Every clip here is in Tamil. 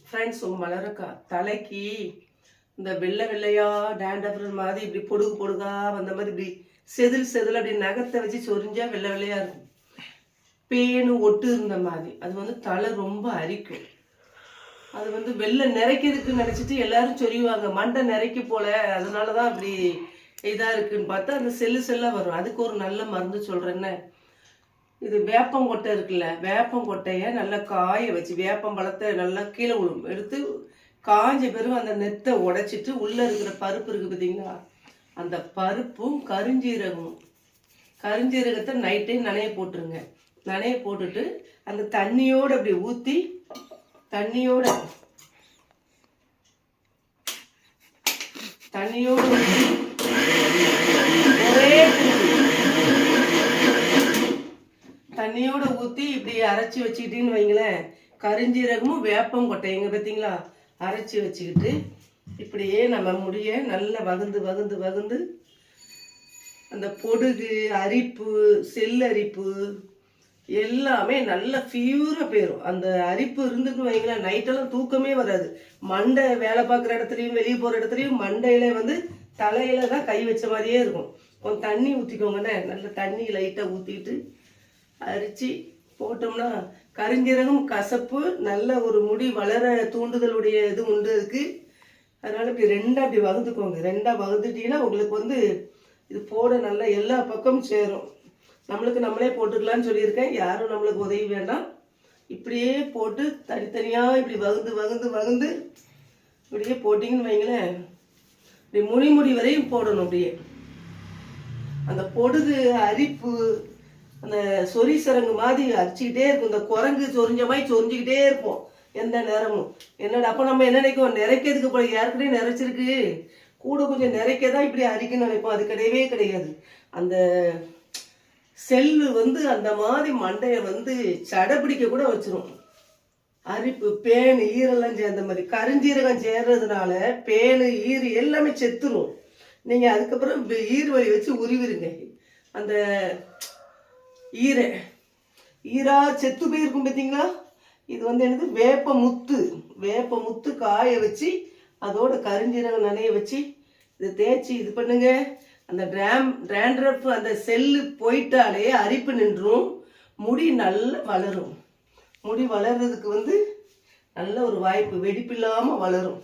ஃப்ரெண்ட்ஸ் மலருக்கா தலைக்கு இந்த வெள்ளை வெள்ளையா டேண்டப்ற மாதிரி இப்படி பொடுகு பொடுகா வந்த மாதிரி இப்படி செதில் செதில் அப்படி நகத்தை வச்சு சொரிஞ்சா வெள்ளை வெள்ளையா இருக்கும். பேனு ஒட்டு இருந்த மாதிரி அது வந்து தலை ரொம்ப அரிக்கும். அது வந்து வெள்ளை நிறைக்கிறதுக்கு நினைச்சிட்டு எல்லாரும் சொரிவாங்க, மண்டை நிறைக்க போல, அதனாலதான் அப்படி இதா இருக்குன்னு பார்த்தா அந்த செல்லு செல்லா வரும். அதுக்கு ஒரு நல்ல மருந்து சொல்றேன்னு, இது வேப்பங்கொட்டை இருக்குல்ல, வேப்பங்கொட்டைய நல்லா காய வச்சு, வேப்பம் பழத்தை நல்லா கீழே விழும் எடுத்து காஞ்ச பிறகு அந்த நெத்தை உடைச்சிட்டு உள்ள இருக்கிற பருப்பு இருக்கு பார்த்தீங்களா, அந்த பருப்பும் கருஞ்சீரகத்தை நைட்டே நனைய போட்டுருங்க. நனைய போட்டுட்டு அந்த தண்ணியோட அப்படி ஊற்றி தண்ணியோட ஒரே தண்ணியோட ஊற்றி இப்படி அரைச்சி வச்சுக்கிட்டேன்னு வைங்களேன், கருஞ்சீரகமும் வேப்பம் கொட்டைங்க பார்த்தீங்களா அரைச்சி வச்சுக்கிட்டு இப்படியே நம்ம முடிய நல்லா வகுந்து அந்த பொடுகு அரிப்பு செல்லரிப்பு எல்லாமே நல்லா ஃபியூராக போயிடும். அந்த அரிப்பு இருந்துக்குன்னு வைங்களேன், நைட்டெல்லாம் தூக்கமே வராது. மண்டை வேலை பார்க்குற இடத்துலையும் வெளியே போகிற இடத்துலையும் மண்டையில வந்து தலையில தான் கை வச்ச மாதிரியே இருக்கும். கொஞ்சம் தண்ணி ஊற்றிக்கோங்கண்ணே, நல்ல தண்ணி லைட்டாக ஊற்றிட்டு அரிச்சு போட்டோம்னா கருஞ்சீரகம் கசப்பு நல்ல ஒரு முடி வளர தூண்டுதலுடைய இது உண்டு அதுக்கு. அதனால இப்படி ரெண்டாக அப்படி வகுந்துக்கோங்க. ரெண்டாக வகுந்துட்டீங்கன்னா உங்களுக்கு வந்து இது போட நல்லா எல்லா பக்கமும் சேரும். நம்மளுக்கு நம்மளே போட்டுக்கலான்னு சொல்லியிருக்கேன், யாரும் நம்மளுக்கு உதவி வேண்டாம். இப்படியே போட்டு தனித்தனியாக இப்படி வகுந்து இப்படியே போட்டிங்கன்னு வைங்களேன், இப்படி முடி வரையும் போடணும். அப்படியே அந்த பொடுகு அரிப்பு அந்த சொறி சரங்கு மாதிரி அரிச்சுக்கிட்டே இருக்கும். இந்த குரங்கு சொரிஞ்ச மாதிரி சொரிஞ்சுக்கிட்டே இருப்போம் எந்த நேரமும். என்னடா அப்போ நம்ம என்ன நினைக்கும், நிறைக்கிறதுக்கு போல ஏற்கனவே நிறைச்சிருக்கு, கூட கொஞ்சம் நிறைக்க தான் இப்படி அரிக்குன்னு நினைப்போம். அது கிடையவே கிடையாது. அந்த செல்லு வந்து அந்த மாதிரி மண்டையை வந்து சடப்பிடிக்க கூட வச்சிரும். அரிப்பு பேனு ஈரெல்லாம் சேர்ந்த மாதிரி கருஞ்சீரகம் சேர்றதுனால பேனு ஈறு எல்லாமே செத்துரும். நீங்கள் அதுக்கப்புறம் ஈர் வலி வச்சு உருவிருங்க. அந்த ஈரா செத்து போயிருக்கும் பார்த்தீங்களா, இது வந்து என்னது வேப்ப முத்து காய வச்சு அதோட கருஞ்சீரகம் நனைய வச்சு இதை தேய்ச்சி இது பண்ணுங்க. அந்த டேண்ட்ரஃப் அந்த செல்லு போயிட்டாலே அரிப்பு நின்றும், முடி நல்லா வளரும். முடி வளர்றதுக்கு வந்து நல்ல ஒரு வாய்ப்பு, வெடிப்பில்லாமல் வளரும்.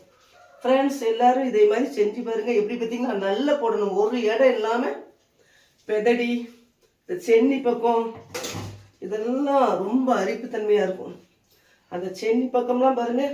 ஃப்ரெண்ட்ஸ் எல்லாரும் இதே மாதிரி செஞ்சு பாருங்க. எப்படி பார்த்தீங்கன்னா நல்லா போடணும், ஒரு இடம் இல்லாமல். பெதடி இந்த சென்னி பக்கம் இதெல்லாம் ரொம்ப அரிப்பு தன்மையாக இருக்கும். அந்த சென்னி பக்கம்லாம் பாருங்க